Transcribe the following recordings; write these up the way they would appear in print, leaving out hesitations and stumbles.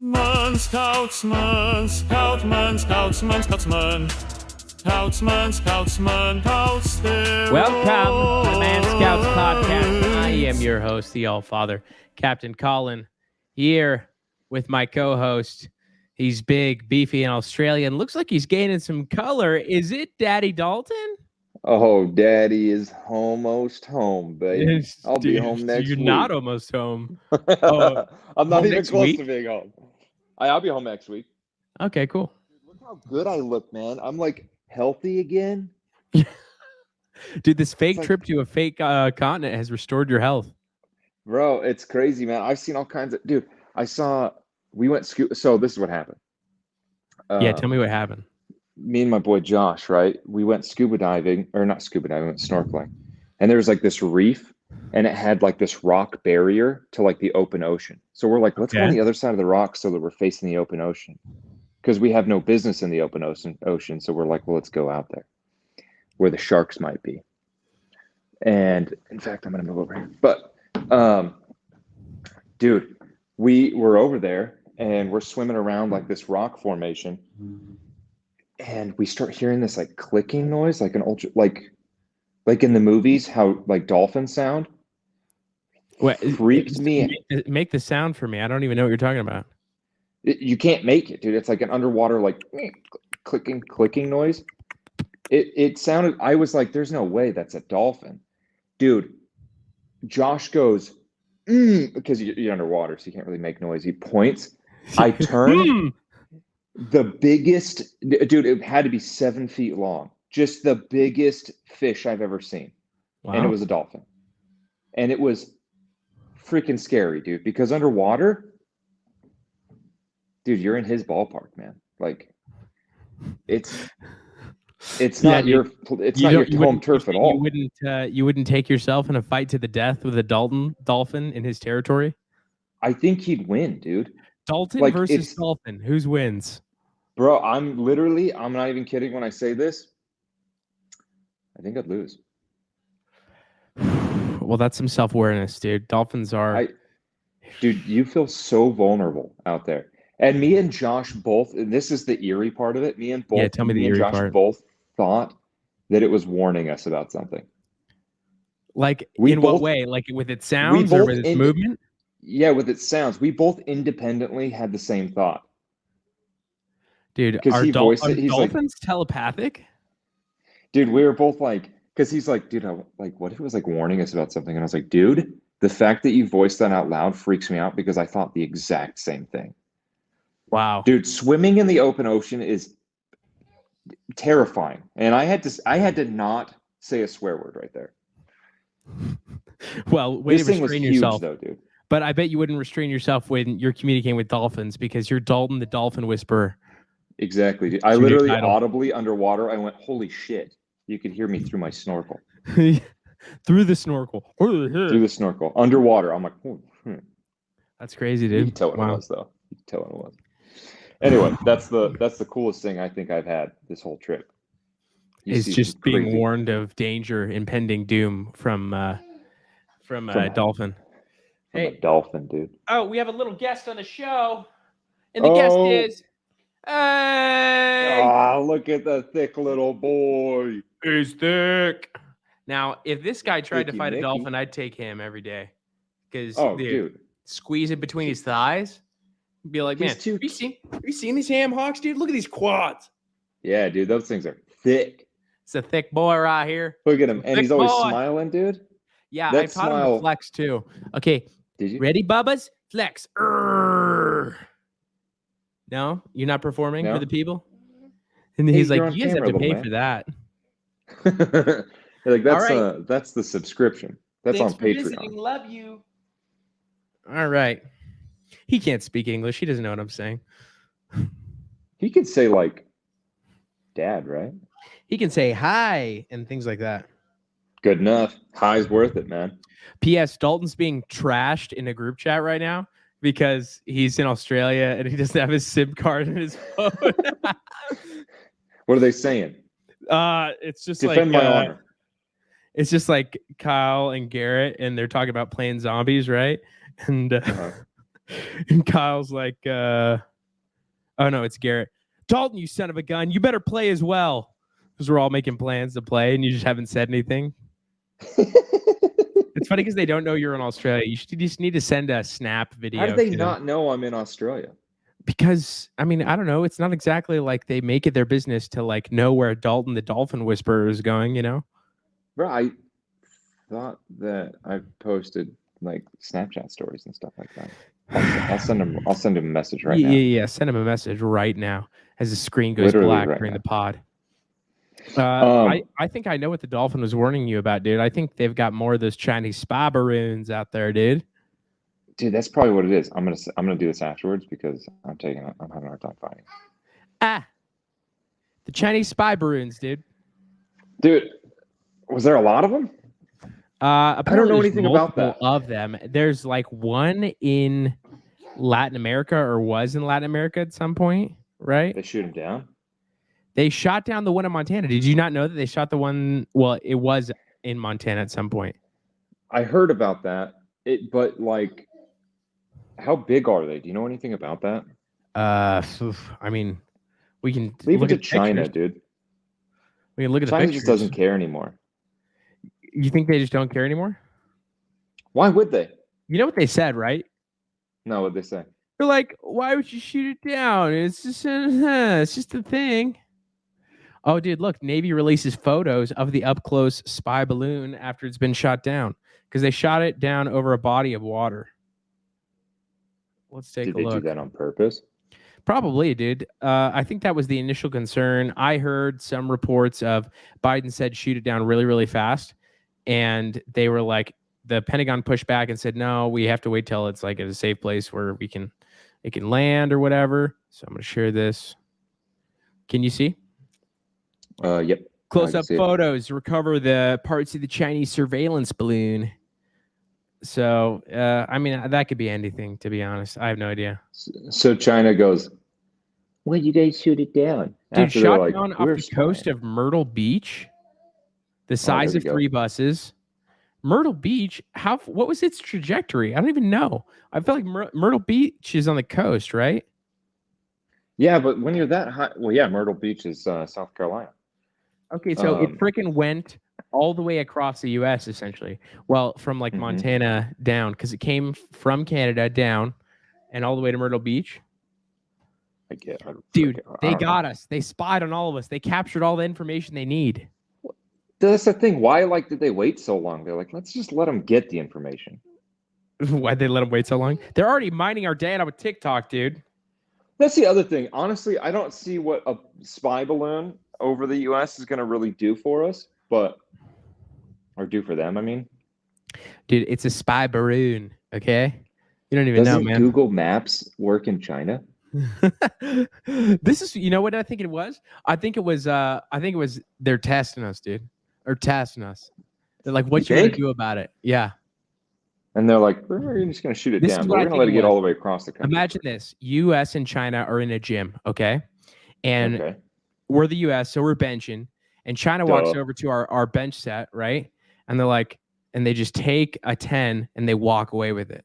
Scoutsman, Scoutman, Scoutsman, Scoutsman, Scoutsman, Scoutsman, Scouts. Welcome to the Man Scouts podcast. I am your host, the All-Father, Captain Colin, here with my co-host. He's big, beefy, and Australian. Looks like he's gaining some color. Is it Daddy Dalton? Oh, Daddy is almost home, baby. I'll be home next You're week. not almost home. Oh, I'm not home even next close week? to being home. I'll be home next week. Okay, cool. Look how good I look, man. I'm like healthy again. Dude, this fake like- trip to a fake continent has restored your health. Bro, it's crazy, man. I've seen all kinds of... Dude, we went So this is what happened. Yeah, tell me what happened. Me and my boy Josh, right? We went scuba diving, or not scuba diving, we went snorkeling. And there was like this reef, and it had like this rock barrier to like the open ocean. So we're like, let's go on the other side of the rock so that we're facing the open ocean. Because we have no business in the open ocean. So we're like, well, let's go out there where the sharks might be. And in fact, I'm going to move over here. But, dude, we were over there and we're swimming around like this rock formation. And we start hearing this like clicking noise, like an ultra, like in the movies, how like dolphins sound. What Freaked me. Make the sound for me. I don't even know what you're talking about. You can't make it, dude. It's like an underwater, like clicking noise. It sounded. I was like, "There's no way that's a dolphin," dude. Josh goes, because you're underwater, so you can't really make noise. He points. I turn. The biggest, dude, it had to be 7 feet long. Just the biggest fish I've ever seen. Wow. And it was a dolphin. And it was freaking scary, dude, because underwater, dude, you're in his ballpark, man. Like, it's not your home turf at all. You wouldn't take yourself in a fight to the death with a dolphin in his territory? I think he'd win, dude. Dalton versus Dolphin. Whose wins? Bro, I'm not even kidding when I say this. I think I'd lose. Well, that's some self-awareness, dude. Dolphins are... Dude, you feel so vulnerable out there. And me and Josh both, and this is the eerie part of it, me and Josh both thought that it was warning us about something. Like, what way? Like with its sounds or with its movement? Yeah, with its sounds. We both independently had the same thought. Dude, are dolphins telepathic? Dude, we were both like, because he's like, dude, what if it was like warning us about something? And I was like, dude, the fact that you voiced that out loud freaks me out because I thought the exact same thing. Wow. Dude, swimming in the open ocean is terrifying. And I had to not say a swear word right there. Well, way to restrain yourself. Though, dude. But I bet you wouldn't restrain yourself when you're communicating with dolphins because you're Dalton the Dolphin Whisperer. Exactly, dude. I literally audibly underwater, I went, holy shit. You could hear me through my snorkel. Through the snorkel. Through the snorkel. Underwater. I'm like, That's crazy, dude. You can tell what it was, though. You can tell what it was. Anyway, that's the coolest thing I think I've had this whole trip. It's just being warned of danger, impending doom from Dolphin. Hey, dolphin, dude. Oh, we have a little guest on the show. And the guest is... Hey! Oh, look at the thick little boy. He's thick. Now, if this guy tried to fight a dolphin, I'd take him every day. Because, dude, squeeze it between his thighs. Be like, man, have you seen these ham hocks, dude? Look at these quads. Yeah, dude, those things are thick. It's a thick boy right here. Look at him. And he's always smiling, dude. Yeah, I taught him to flex, too. Okay. Did you? Ready, Bubbas? Flex. No? You're not performing for the people? And he's like, you guys have to pay for that. Like, that's the subscription. That's on Patreon. Visiting. Love you. All right. He can't speak English. He doesn't know what I'm saying. He could say, like, dad, right? He can say hi and things like that. Good enough. High's worth it, man. P.S. Dalton's being trashed in a group chat right now because he's in Australia and he doesn't have his SIM card in his phone. What are they saying? It's just Defend my honor. It's just like Kyle and Garrett, and they're talking about playing zombies, right? And And Kyle's like, oh no, it's Garrett. Dalton, you son of a gun, you better play as well. Because we're all making plans to play and you just haven't said anything. It's funny because they don't know you're in Australia. You just need to send a snap video. How do they to not them. know I'm in Australia? Because, I mean, I don't know. It's not exactly like they make it their business to like know where Dalton the Dolphin Whisperer is going, you know? Bro, I thought that I posted like Snapchat stories and stuff like that. I'll send him a message right now. Yeah. Send him a message right now as the screen goes Literally black right during now. the pod. I think I know what the Dolphin was warning you about, dude. I think they've got more of those Chinese spy balloons out there, dude. Dude, that's probably what it is. I'm gonna do this afterwards because I'm having a hard time finding. The Chinese spy balloons, dude. Dude, was there a lot of them? I don't know anything about that. Of them. There's like one in Latin America, or was in Latin America at some point, right? They shoot them down. They shot down the one in Montana. Did you not know that they shot the one? Well, it was in Montana at some point. I heard about that. But like, how big are they? Do you know anything about that? I mean, we can leave it to at China, pictures. dude. We can look at China the pictures. just doesn't care anymore. You think they just don't care anymore? Why would they? You know what they said, right? No, what'd they say? They're like, why would you shoot it down? It's just a thing. Oh, dude, look, Navy releases photos of the up-close spy balloon after it's been shot down because they shot it down over a body of water. Let's take a look. Did they do that on purpose? Probably, dude. I think that was the initial concern. I heard some reports of Biden said shoot it down really, really fast. And they were like, the Pentagon pushed back and said, no, we have to wait till it's like at a safe place where it can land or whatever. So I'm going to share this. Can you see? Yep. Close-up photos recover the parts of the Chinese surveillance balloon. So, I mean, that could be anything, to be honest. I have no idea. So China goes, why'd you guys shoot it down? Dude, shot down off the coast of Myrtle Beach, the size of 3 buses. Myrtle Beach, what was its trajectory? I don't even know. I feel like Myrtle Beach is on the coast, right? Yeah, but when you're that high, well, yeah, Myrtle Beach is South Carolina. Okay, so it freaking went all the way across the U.S. essentially. Well, from like Montana down, because it came from Canada down and all the way to Myrtle Beach. Dude, they got us. They spied on all of us. They captured all the information they need. That's the thing. Why, did they wait so long? They're like, let's just let them get the information. Why'd they let them wait so long? They're already mining our data with TikTok, dude. That's the other thing. Honestly, I don't see what a spy balloon over the U.S. is going to really do for us, or do for them, I mean. Dude, it's a spy balloon, okay? You don't even know, man. Doesn't Google Maps work in China? This is, you know what I think it was? I think it was they're testing us, dude. Or testing us. They're like, what you gonna do about it? Yeah. And they're like, we're just gonna shoot it down, but we're gonna let it get all the way across the country. Imagine this. US and China are in a gym, okay? And we're the US, so we're benching. And China walks over to our bench set, right? And they're like, and they just take a 10 and they walk away with it,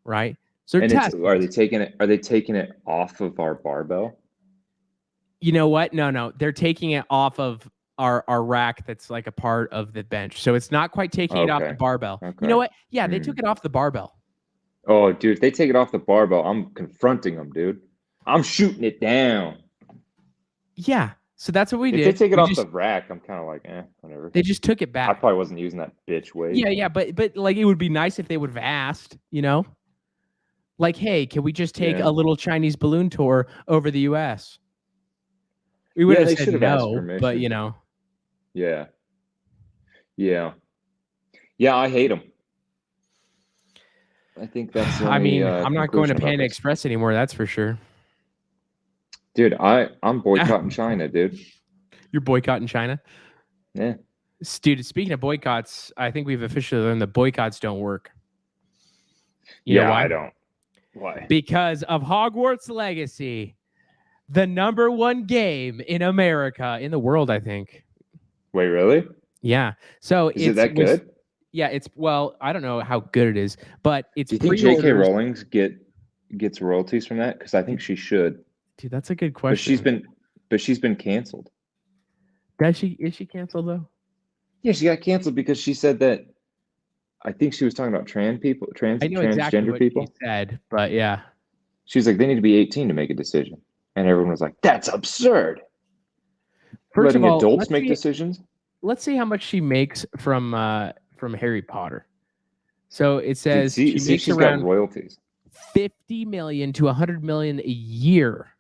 right? So are they taking it off of our barbell? You know what? No. They're taking it off of our rack that's like a part of the bench. So it's not quite taking it off the barbell. Okay. You know what? Yeah, they took it off the barbell. Oh, dude, if they take it off the barbell, I'm confronting them, dude. I'm shooting it down. Yeah. So that's what we did. If they take it off the rack, I'm kind of like, whatever. They just took it back. I probably wasn't using that bitch weight. Yeah, but like it would be nice if they would have asked, you know? Like, hey, can we just take a little Chinese balloon tour over the U.S.? We would have said no, but you know. Yeah. I hate them. I think that's the only, I'm not going to Panda Express anymore, that's for sure. Dude, I'm boycotting China, dude. You're boycotting China? Yeah. Dude, speaking of boycotts, I think we've officially learned that boycotts don't work. You know why? I don't. Why? Because of Hogwarts Legacy, the #1 game in America, in the world, I think. Wait, really? Yeah. So is it that good? Yeah, I don't know how good it is, but it's. Do you think J.K. Rowling gets royalties from that? Because I think she should. Dude, that's a good But question. she's been canceled. Is she canceled though? Yeah, she got canceled because she said that. I think she was talking about I know exactly transgender what she people. said, but yeah. She's like, they need to be 18 to make a decision, and everyone was like, that's absurd. First of Letting all, adults make decisions. let's see how much she makes from Harry Potter. So it Dude, says see, she makes she's got around royalties. 50 million to 100 million a year.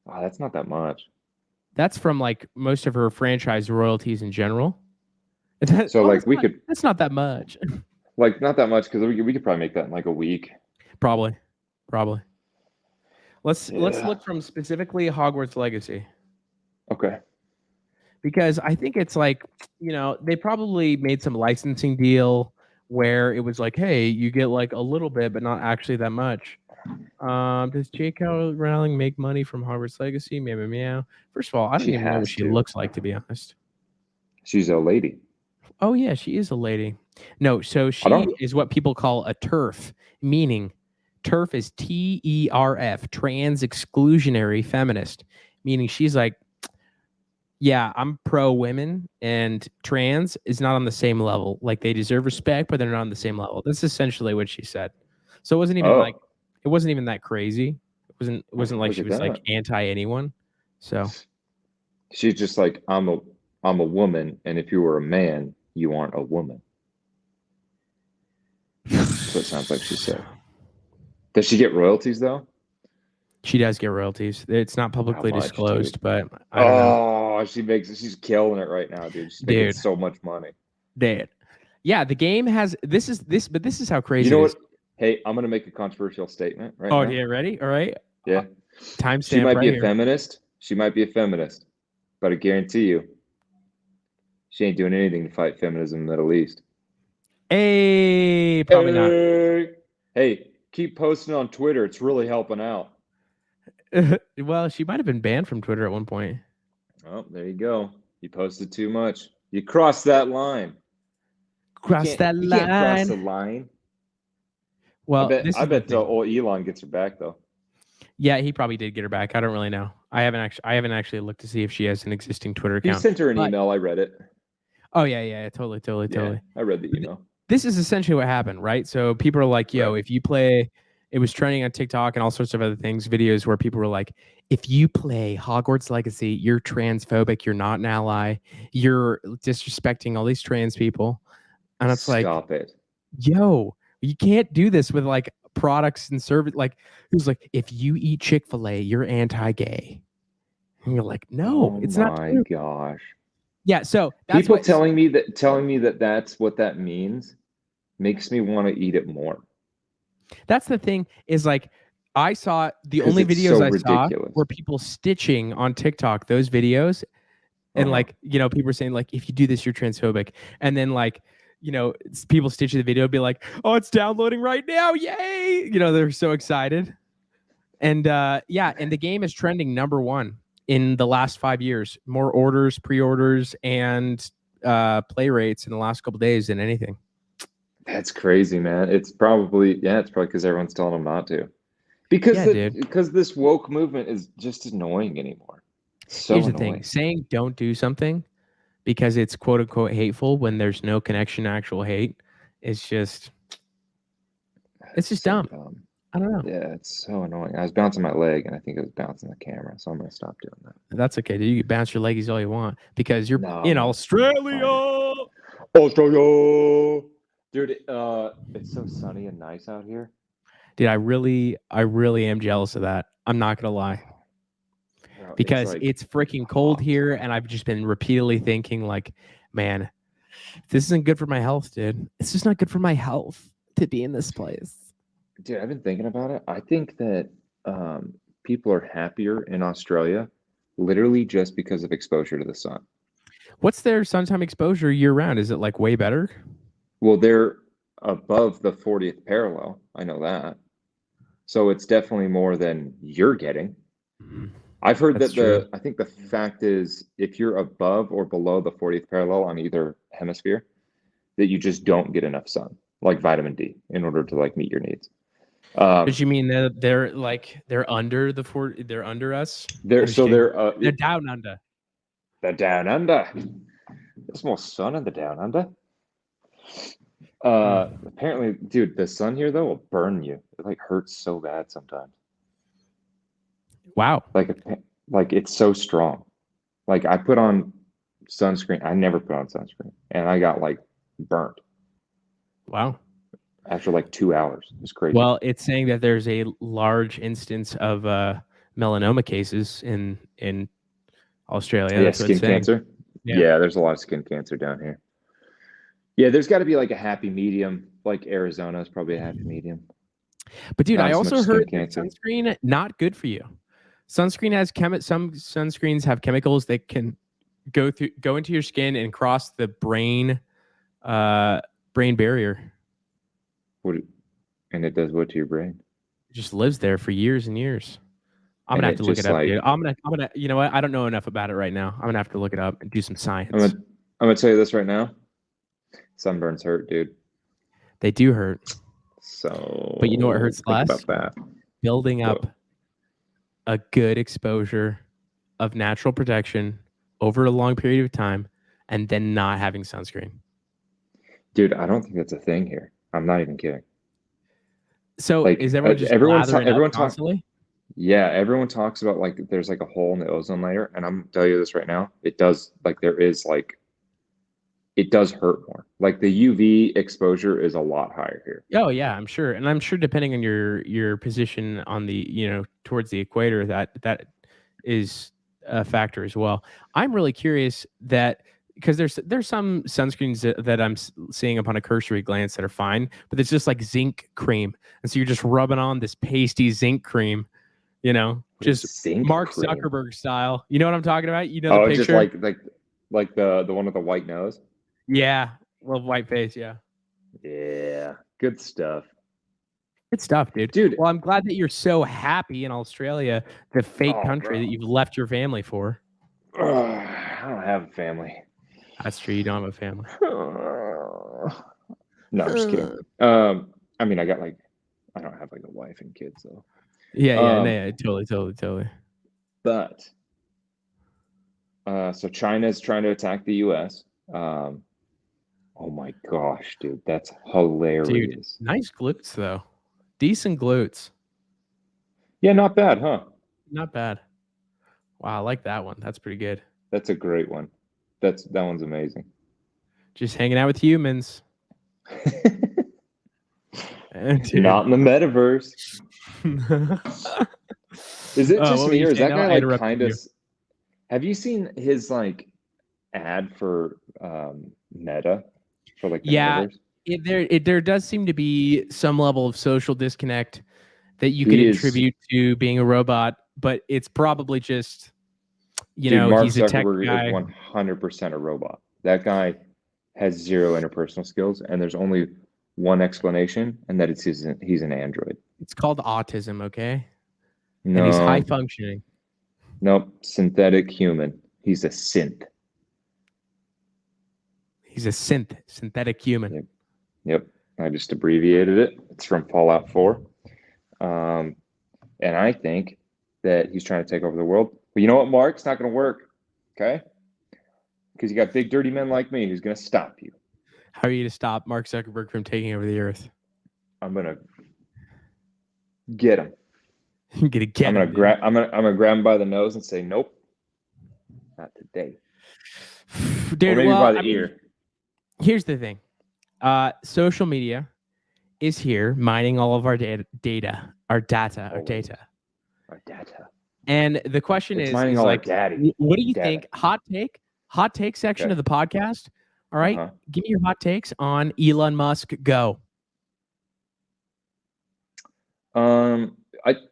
Wow, that's not that much. That's from like most of her franchise royalties in general. So like that's not that much. like not that much because we could probably make that in like a week. Probably. Let's Yeah. look from specifically Hogwarts Legacy. Okay. Because I think it's like, they probably made some licensing deal where it was like, hey, you get like a little bit, but not actually that much. Does J.K. Rowling make money from Hogwarts Legacy? Meow, meow, meow. First of all, I don't She even know what has she to. looks like, to be honest. She's a lady. Oh, yeah, she is a lady. No, so she is what people call a TERF, meaning TERF is TERF, trans exclusionary feminist, meaning she's like, yeah, I'm pro women and trans is not on the same level. Like they deserve respect, but they're not on the same level. That's essentially what she said. So it wasn't even that crazy. It wasn't like she was like anti anyone. So she's just like, I'm a woman, and if you were a man, you aren't a woman. That's what it sounds like she said. Does she get royalties though? She does get royalties. It's not publicly disclosed, but I don't know. She's killing it right now, dude. She's making so much money. Dude. Yeah, the game has but this is how crazy you know it is. What? Hey, I'm gonna make a controversial statement right now. Oh, yeah, ready? All right. Yeah. Timestamp. She might right be a here. feminist. She might be a feminist. But I guarantee you, she ain't doing anything to fight feminism in the Middle East. Hey, probably not. Hey, keep posting on Twitter. It's really helping out. Well, she might have been banned from Twitter at one point. Oh, there you go. You posted too much. You crossed that line. You can't cross the line. Well, I bet old Elon gets her back though. Yeah, he probably did get her back. I don't really know. I haven't actually looked to see if she has an existing Twitter account. He sent her an email. I read it. Oh yeah, totally. I read the email. This is essentially what happened, right? So people are like, yo, if you play, it was trending on TikTok and all sorts of other things, videos where people were like, if you play Hogwarts Legacy, you're transphobic, you're not an ally, you're disrespecting all these trans people. And it's like, stop it. Yo, you can't do this with like products and service. Like, it was like, if you eat Chick-fil-A, you're anti-gay. And you're like, no, it's not true. Oh my gosh. Yeah, so that's people telling me that that's what that means makes me want to eat it more. That's the thing is like I saw the only videos I saw were people stitching on TikTok those videos and like, people were saying like, if you do this, you're transphobic. And then like, people stitching the video be like, oh, it's downloading right now. Yay. They're so excited. And and the game is trending #1 in the last 5 years. More orders, pre-orders, and play rates in the last couple of days than anything. That's crazy, man. It's probably because everyone's telling them not to. Because this woke movement is just annoying anymore. So here's the annoying. thing: saying don't do something because it's quote unquote hateful when there's no connection to actual hate is just dumb. I don't know. Yeah, it's so annoying. I was bouncing my leg and I think it was bouncing the camera, so I'm gonna stop doing that. That's okay. You can bounce your leggies all you want because you're in Australia. Dude, it's so sunny and nice out here. Dude, I really am jealous of that. I'm not gonna lie. Because it's freaking cold here, and I've just been repeatedly thinking, like, man, this isn't good for my health, dude. It's just not good for my health to be in this place. Dude, I've been thinking about it. I think that people are happier in Australia literally just because of exposure to the sun. What's their sun-time exposure year-round? Is it, like, way better? Well, they're above the 40th parallel. I know that. So it's definitely more than you're getting. Mm-hmm. I've heard that I think the fact is if you're above or below the 40th parallel on either hemisphere, that you just don't get enough sun, like vitamin D, in order to like meet your needs. But you mean they're under the fort? They're under us. They're They're down under. the down under. There's more sun in the down under. Apparently, dude, the sun here though will burn you. It like hurts so bad sometimes. Wow. Like it's so strong. Like I put on sunscreen. I never put on sunscreen, and I got like burnt. Wow. After like 2 hours. It's crazy. Well, it's saying that there's a large instance of melanoma cases in Australia. Yeah, That's what skin it's saying. cancer. Yeah. Yeah, there's a lot of skin cancer down here. Yeah, there's got to be like a happy medium. Like Arizona is probably a happy medium. But dude, Not I so also much skin heard that cancer. sunscreen not good for you. Sunscreen has some sunscreens have chemicals that can go into your skin and cross the brain barrier. And it does what to your brain? It just lives there for years and years. I'm And gonna have to look just it up, like- dude. I'm gonna. You know what? I don't know enough about it right now. I'm gonna have to look it up and do some science. I'm gonna tell you this right now. Sunburns hurt, dude. They do hurt. So, But you know what hurts think less? about that. Building up What? a good exposure of natural protection over a long period of time, and then not having sunscreen. Dude, I don't think that's a thing here. I'm not even kidding. So Like, is everyone just everyone's lathering up everyone talk- constantly? Yeah, everyone talks about like there's like a hole in the ozone layer, and I'm telling you this right now. It does it does hurt more. Like the UV exposure is a lot higher here. Oh yeah, I'm sure, and I'm sure depending on your position on the towards the equator, that is a factor as well. I'm really curious that because there's some sunscreens that I'm seeing upon a cursory glance that are fine, but it's just like zinc cream, and so you're just rubbing on this pasty zinc cream, just Zinc Mark cream. Zuckerberg style. You know what I'm talking about? You know Oh, the just picture? like the one with the white nose. Yeah, little white face. Yeah. Yeah, good stuff. Good stuff, dude. Dude. Well, I'm glad that you're so happy in Australia, the fake Oh, country bro. that you've left your family for. I don't have a family. That's true. You don't have a family. No, I'm just kidding. I mean, I don't have like a wife and kids though. Yeah, totally. But so China is trying to attack the U.S. Oh my gosh, dude, that's hilarious. Dude, nice glutes though. Decent glutes. Yeah, not bad, huh? Not bad. Wow, I like that one. That's pretty good. That's a great one. That one's amazing. Just hanging out with humans. Dude. Not in the metaverse. Is it just what were me, you or is saying that now? I guy like interrupted kind you. of? Have you seen his like ad for Meta for like the Yeah. metaverse? There does seem to be some level of social disconnect that you He could is- attribute to being a robot, but it's probably just Dude, Mark he's a tech Zuckerberg guy. is 100% a robot. That guy has zero interpersonal skills, and there's only one explanation, and that he's an android. It's called autism, okay? No, And he's high functioning. nope, synthetic human. He's a synth. He's a synthetic human. Yep, I just abbreviated it. It's from Fallout 4. And I think that he's trying to take over the world. But you know what, Mark? It's not going to work, okay? Because you got big, dirty men like me who's going to stop you. How are you to stop Mark Zuckerberg from taking over the earth? I'm going to get him. I'm gonna get I'm him, gonna dude. grab. I'm gonna grab him by the nose and say, "Nope, not today." Dude, Or maybe well, by the I mean, ear. here's the thing. Social media is here mining all of our data. Our data. data. And the question It's is, mining is all our like, daddy. what do you data. think? Hot take section Okay. of the podcast. All right, Uh-huh. give me your hot takes on Elon Musk. Go.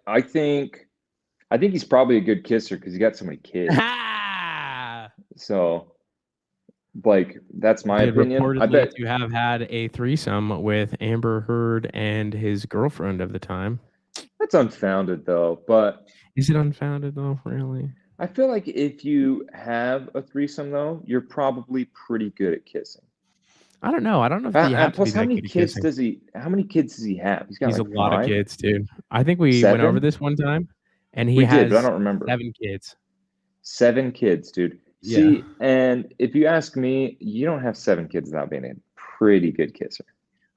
I think he's probably a good kisser because he got so many kids. Ha! So, like, that's my Did opinion. I reportedly bet. to have had a threesome with Amber Heard and his girlfriend of the time. That's unfounded, though. But Is it unfounded though? Really? I feel like if you have a threesome, though, you're probably pretty good at kissing. I don't know. I don't know if you have to Plus, be that good at kissing. how many kids does he have? He's got He's a like lot of 5, kids, dude. I think we went over 7. this one time, and he We did, but I has don't remember. 7 kids. 7 kids, dude. Yeah. See, and if you ask me, you don't have 7 kids without being a pretty good kisser.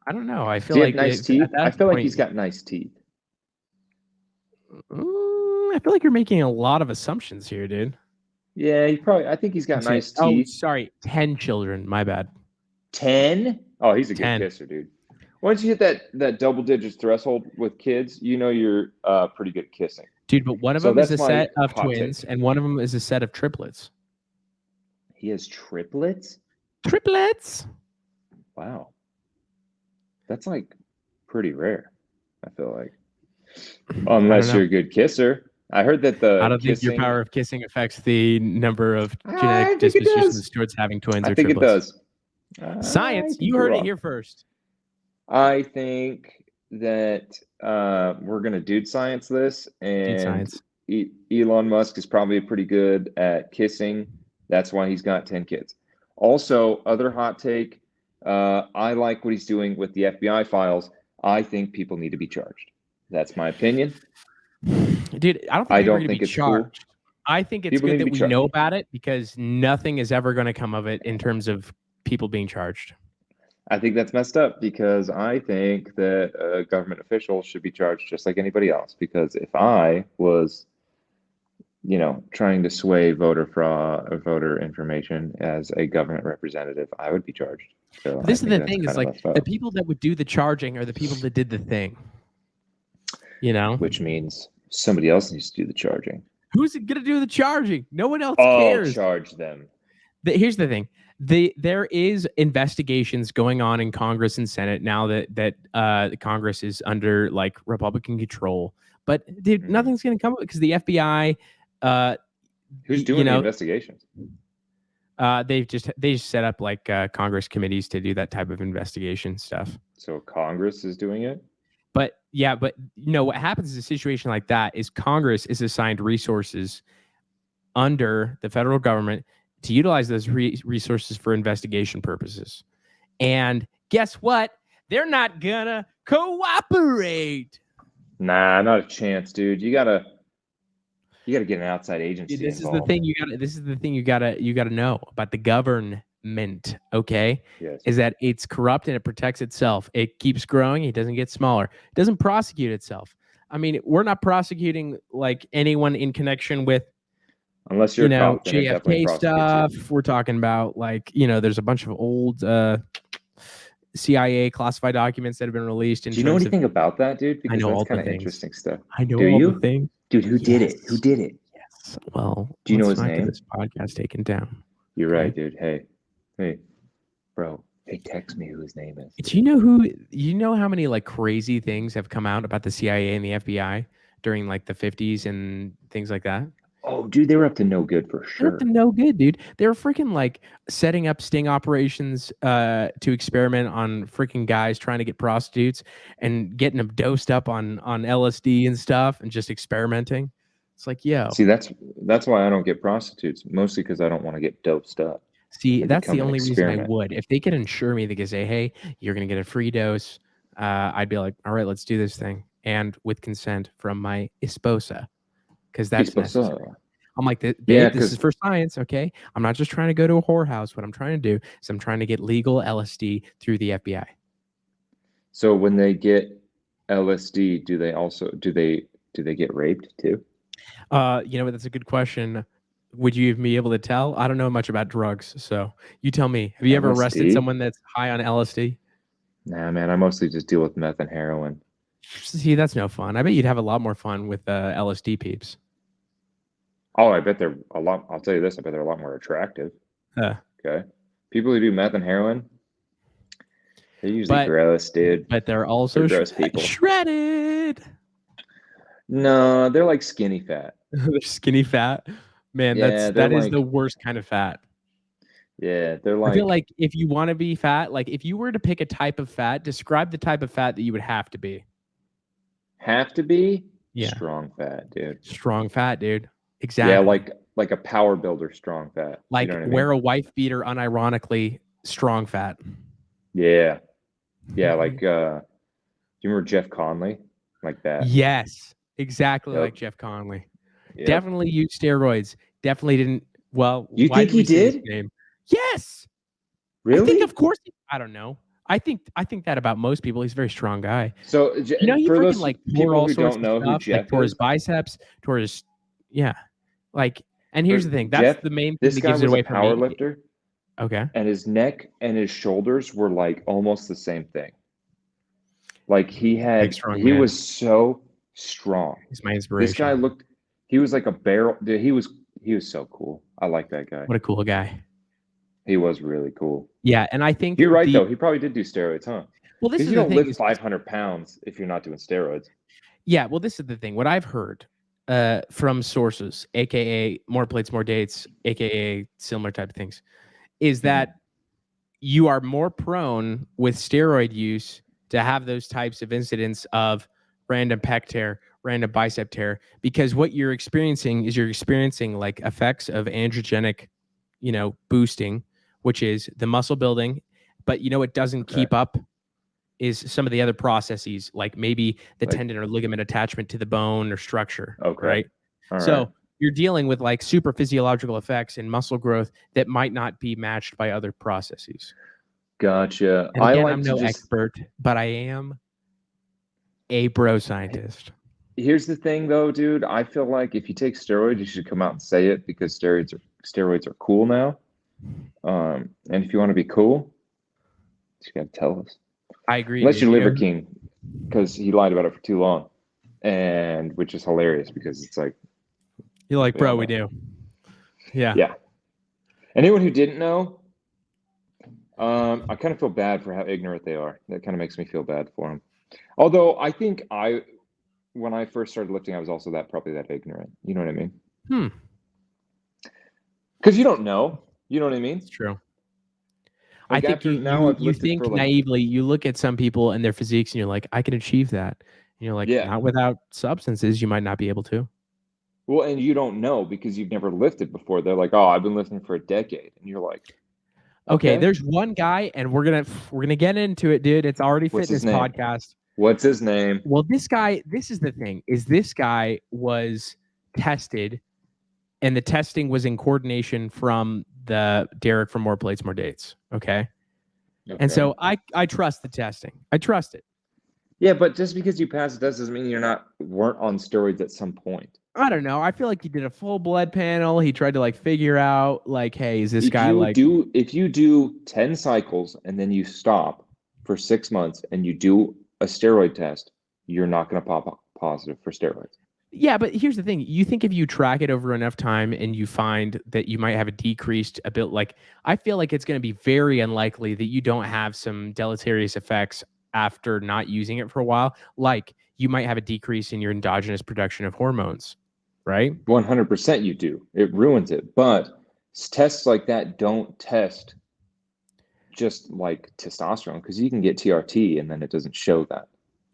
I don't know. I Does feel he like have nice at teeth? that I feel like point- he's got nice teeth. I feel like you're making a lot of assumptions here, dude. Yeah, I think he's got Let's see. nice Oh, teeth. sorry. 10 children. My bad. 10? Oh, he's a good 10. kisser, dude. Once you hit that double digits threshold with kids, you know you're pretty good at kissing. Dude, but one of So them is a that's my set of hot take. twins, and one of them is a set of triplets. He has triplets? Triplets? Wow. That's like pretty rare, I feel like. Unless know. you're a good kisser. I heard that the I don't think your power of kissing affects the number of genetic dispositions towards having twins or triplets. I think it does. Science, you heard it here first. I think that we're gonna dude science this, and science. Elon Musk is probably pretty good at kissing. That's why he's got 10 kids. Also, other hot take. I like what he's doing with the FBI files. I think people need to be charged. That's my opinion. Dude, I don't think people need to be charged. Cool. I think it's good that we know about it because nothing is ever going to come of it in terms of people being charged. I think that's messed up because I think that a government official should be charged just like anybody else. Because if I was, trying to sway voter fraud or voter information as a government representative, I would be charged. So this is the thing: is like the people that would do the charging are the people that did the thing. Which means somebody else needs to do the charging. Who's going to do the charging? No one else cares. Charge them. Here's the thing. There is investigations going on in Congress and Senate now that Congress is under like Republican control. But dude, nothing's going to come of it because the FBI. Who's doing the investigations? They just set up like Congress committees to do that type of investigation stuff. So Congress is doing it? But what happens in a situation like that is Congress is assigned resources under the federal government to utilize those resources for investigation purposes. And guess what? They're not gonna cooperate. Nah, not a chance, dude. You gotta get an outside agency. This involved. is the thing you gotta know about the government. Okay, yes. Is that it's corrupt and it protects itself. It keeps growing. It doesn't get smaller. It doesn't prosecute itself. I mean, we're not prosecuting like anyone in connection with, unless you're JFK stuff. We're talking about like there's a bunch of old CIA classified documents that have been released. Do you know anything about that, dude? Because I know that's kind of interesting stuff. I know all the things. Dude, who did it? Who did it? Yes. Well, do you know his name? This podcast taken down. You're right, dude. Hey, bro. Hey, text me who his name is. Do you know how many like crazy things have come out about the CIA and the FBI during like the 50s and things like that? Oh, dude, they were up to no good for sure. They're up to no good, dude. They were freaking like setting up sting operations to experiment on freaking guys trying to get prostitutes and getting them dosed up on LSD and stuff and just experimenting. It's like, yo. See, that's why I don't get prostitutes, mostly because I don't want to get dosed up. See, that's the only reason I would. If they could insure me, they could say, hey, you're going to get a free dose. I'd be like, all right, let's do this thing. And with consent from my esposa. Because that's necessary. I'm like, this is for science, okay? I'm not just trying to go to a whorehouse. What I'm trying to do is I'm trying to get legal LSD through the FBI. So when they get LSD, do they get raped too? That's a good question. Would you be able to tell? I don't know much about drugs, so you tell me. Have you ever arrested someone that's high on LSD? Nah, man. I mostly just deal with meth and heroin. See, that's no fun. I bet you'd have a lot more fun with LSD peeps. Oh, I bet they're a lot. I'll tell you this. I bet they're a lot more attractive. Okay. People who do meth and heroin, they're usually gross, dude. But they're also gross people. Shredded. No, they're like skinny fat. They're skinny fat. Man, that is the worst kind of fat. Yeah, they're like. I feel like if you want to be fat, like if you were to pick a type of fat, describe the type of fat that you would have to be. Have to be? Yeah. Strong fat, dude. Strong fat, dude. Exactly. Yeah, like a power builder strong fat. Like you know what I mean? wear a wife beater unironically strong fat. Yeah. Yeah, like do you remember Jeff Conley? Like that. Yes, exactly Yep. like Jeff Conley. Yep. Definitely used steroids. Definitely didn't. Well, You why think did we he say his did? name? Yes. Really? I think, of course. I don't know. I think that about most people. He's a very strong guy. So You know, he for freaking those like tore people all who sorts don't of know who stuff, like Jeff tore his is, biceps, tore his, yeah, like. And here's the thing. That's Jeff, the main thing this that guy gives it was a away for me. power lifter, Okay. and his neck and his shoulders were like almost the same thing. Like Big strong he man. was so strong. He's my This inspiration. guy looked, he was like a barrel. Dude, he was so cool. I like that guy. What a cool guy. He was really cool. Yeah, and I think You're right though. He probably did do steroids, huh? Well, this Because is you the don't thing. lift 500 pounds if you're not doing steroids. Yeah, well, this is the thing. What I've heard from sources, aka more plates, more dates, aka similar type of things, is that you are more prone with steroid use to have those types of incidents of random pec tear, random bicep tear, because what you're experiencing like effects of androgenic, boosting, which is the muscle building, but it doesn't keep up is some of the other processes, like maybe the tendon or ligament attachment to the bone or structure. Okay. Right. All So right. you're dealing with like super physiological effects and muscle growth that might not be matched by other processes. Gotcha. And again, I'm no expert, but I am a bro scientist. Here's the thing though, dude. I feel like if you take steroids, you should come out and say it because steroids are cool now. And if you want to be cool, you gotta tell us. I agree. Unless you're Liver King, because he lied about it for too long, and which is hilarious because it's like you're like, bro, we do. Yeah. Yeah. Anyone who didn't know, I kind of feel bad for how ignorant they are. That kind of makes me feel bad for them. Although I think when I first started lifting, I was also probably that ignorant. You know what I mean? Because you don't know. You know what I mean? It's true. Like I think you think naively, you look at some people and their physiques and you're like, I can achieve that. And you're like, not without substances, you might not be able to. Well, and you don't know because you've never lifted before. They're like, oh, I've been lifting for a decade. And you're like, okay, there's one guy, and we're gonna get into it, dude. It's already fitness podcast. What's his name? Well, this is the thing, is this guy was tested, and the testing was in coordination from the Derek from More Plates, More Dates. Okay. And so I trust the testing. I trust it. Yeah, but just because you pass it doesn't mean weren't on steroids at some point. I don't know. I feel like he did a full blood panel. He tried to figure out hey, is this guy if you do 10 cycles and then you stop for 6 months and you do a steroid test, you're not going to pop positive for steroids. Yeah, but here's the thing. You think if you track it over enough time and you find that you might have a decreased I feel like it's going to be very unlikely that you don't have some deleterious effects after not using it for a while. Like you might have a decrease in your endogenous production of hormones, right? 100% you do. It ruins it. But tests like that don't test just like testosterone because you can get TRT and then it doesn't show that.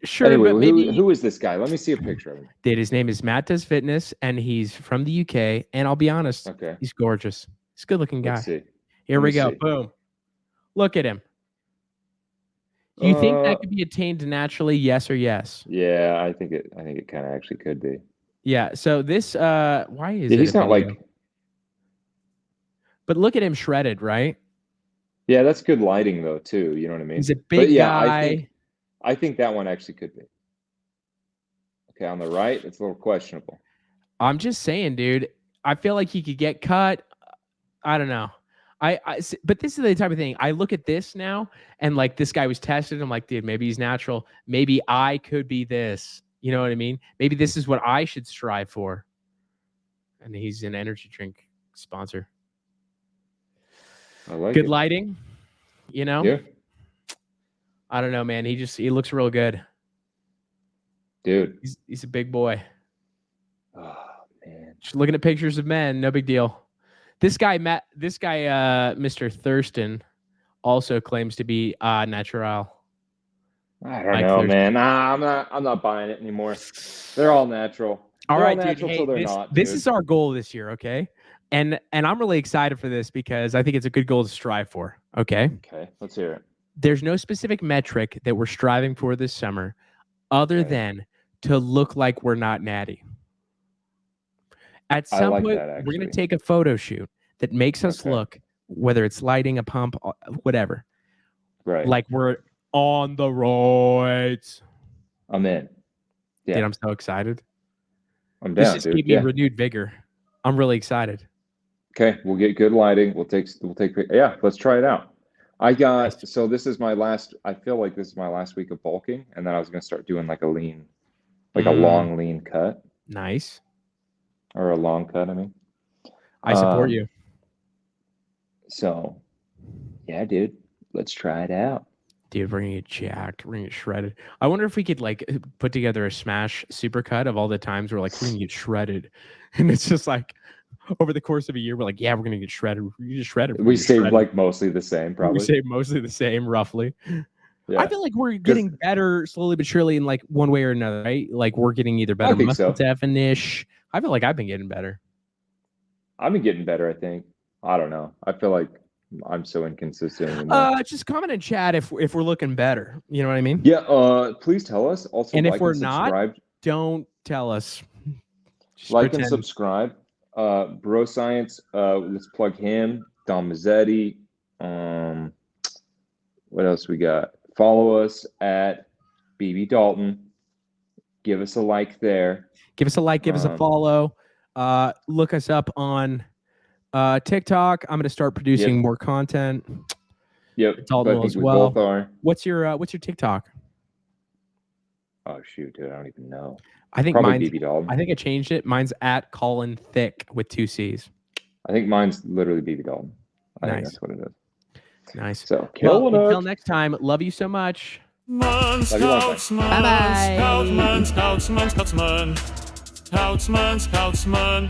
Sure, anyway, but maybe who is this guy? Let me see a picture of him. Dude, his name is Matt Does Fitness, and he's from the UK. And I'll be honest, he's gorgeous. He's a good-looking guy. Let's see. Here we go. Boom. Look at him. Do you think that could be attained naturally? Yes or yes? Yeah, I think it kind of actually could be. Yeah. So this, why is it? He's not video? But look at him shredded, right? Yeah, that's good lighting though, too. You know what I mean? He's a big guy. I think that one actually could be. Okay, on the right, it's a little questionable. I'm just saying, dude. I feel like he could get cut. I don't know. But this is the type of thing. I look at this now, and this guy was tested. I'm like, dude, maybe he's natural. Maybe I could be this. You know what I mean? Maybe this is what I should strive for. And he's an energy drink sponsor. I like good it. Lighting. Yeah. I don't know, man. He looks real good. Dude. He's a big boy. Oh, man. Just looking at pictures of men, no big deal. This guy, Mr. Thurston, also claims to be natural. I don't know, man. Nah, I'm not buying it anymore. They're all natural. All right, dude. Hey, this is our goal this year, okay? And I'm really excited for this because I think it's a good goal to strive for. Okay. Okay, let's hear it. there's no specific metric that we're striving for this summer other Right. than to look like we're not natty. At I some like point, that, we're going actually. to take a photo shoot that makes us Okay. look, whether it's lighting, a pump, whatever, Right. like we're on the roids. I'm in. Yeah. Dude, I'm so excited. I'm This down, just dude. gave me Yeah. renewed vigor. I'm really excited. Okay, we'll get good lighting. We'll take. Yeah, let's try it out. Nice. So this is my last. I feel like this is my last week of bulking, and then I was gonna start doing like a lean, like a long lean cut Nice. or a long cut. I mean, I support you. So, yeah, dude, let's try it out. Dude, we're gonna get jacked. We're gonna get shredded. I wonder if we could like put together a smash supercut of all the times we're like, we're gonna get shredded. And it's just like over the course of a year, we're like, yeah, we're gonna get shredded. We're gonna get shredded. We say like mostly the same, probably. We say mostly the same, roughly. Yeah. I feel like we're getting better slowly but surely in like one way or another, right? Like we're getting either better think muscle so. definition. I feel like I've been getting better. I've been getting better, I think. I don't know. I feel like I'm so inconsistent. Just comment in chat if we're looking better. You know what I mean? Yeah. Please tell us. Also, And if like we're and not, subscribe. Don't tell us. Just Like pretend. and subscribe. Bro Science. Let's plug him. Dom Mazzetti. What else we got? Follow us at BB Dalton. Give us a like there. Give us a like. Give us a follow. Look us up on TikTok. I'm going to start producing more content. Yep. Dalton I will think as we well. both are. What's your TikTok? Oh shoot, dude, I don't even know. I think Probably mine's. BB Dalton. I think I changed it. Mine's at Colin Thick with 2 C's. I think mine's literally BB Dalton. I think Nice. that's what it is. Nice. So Well, killing until it. next time, love you so much. Man, Love you long time. Scoutsman, Bye-bye. Scoutman, Scoutsman, Scoutsman, Scoutsman, Scoutsman, Scoutsman,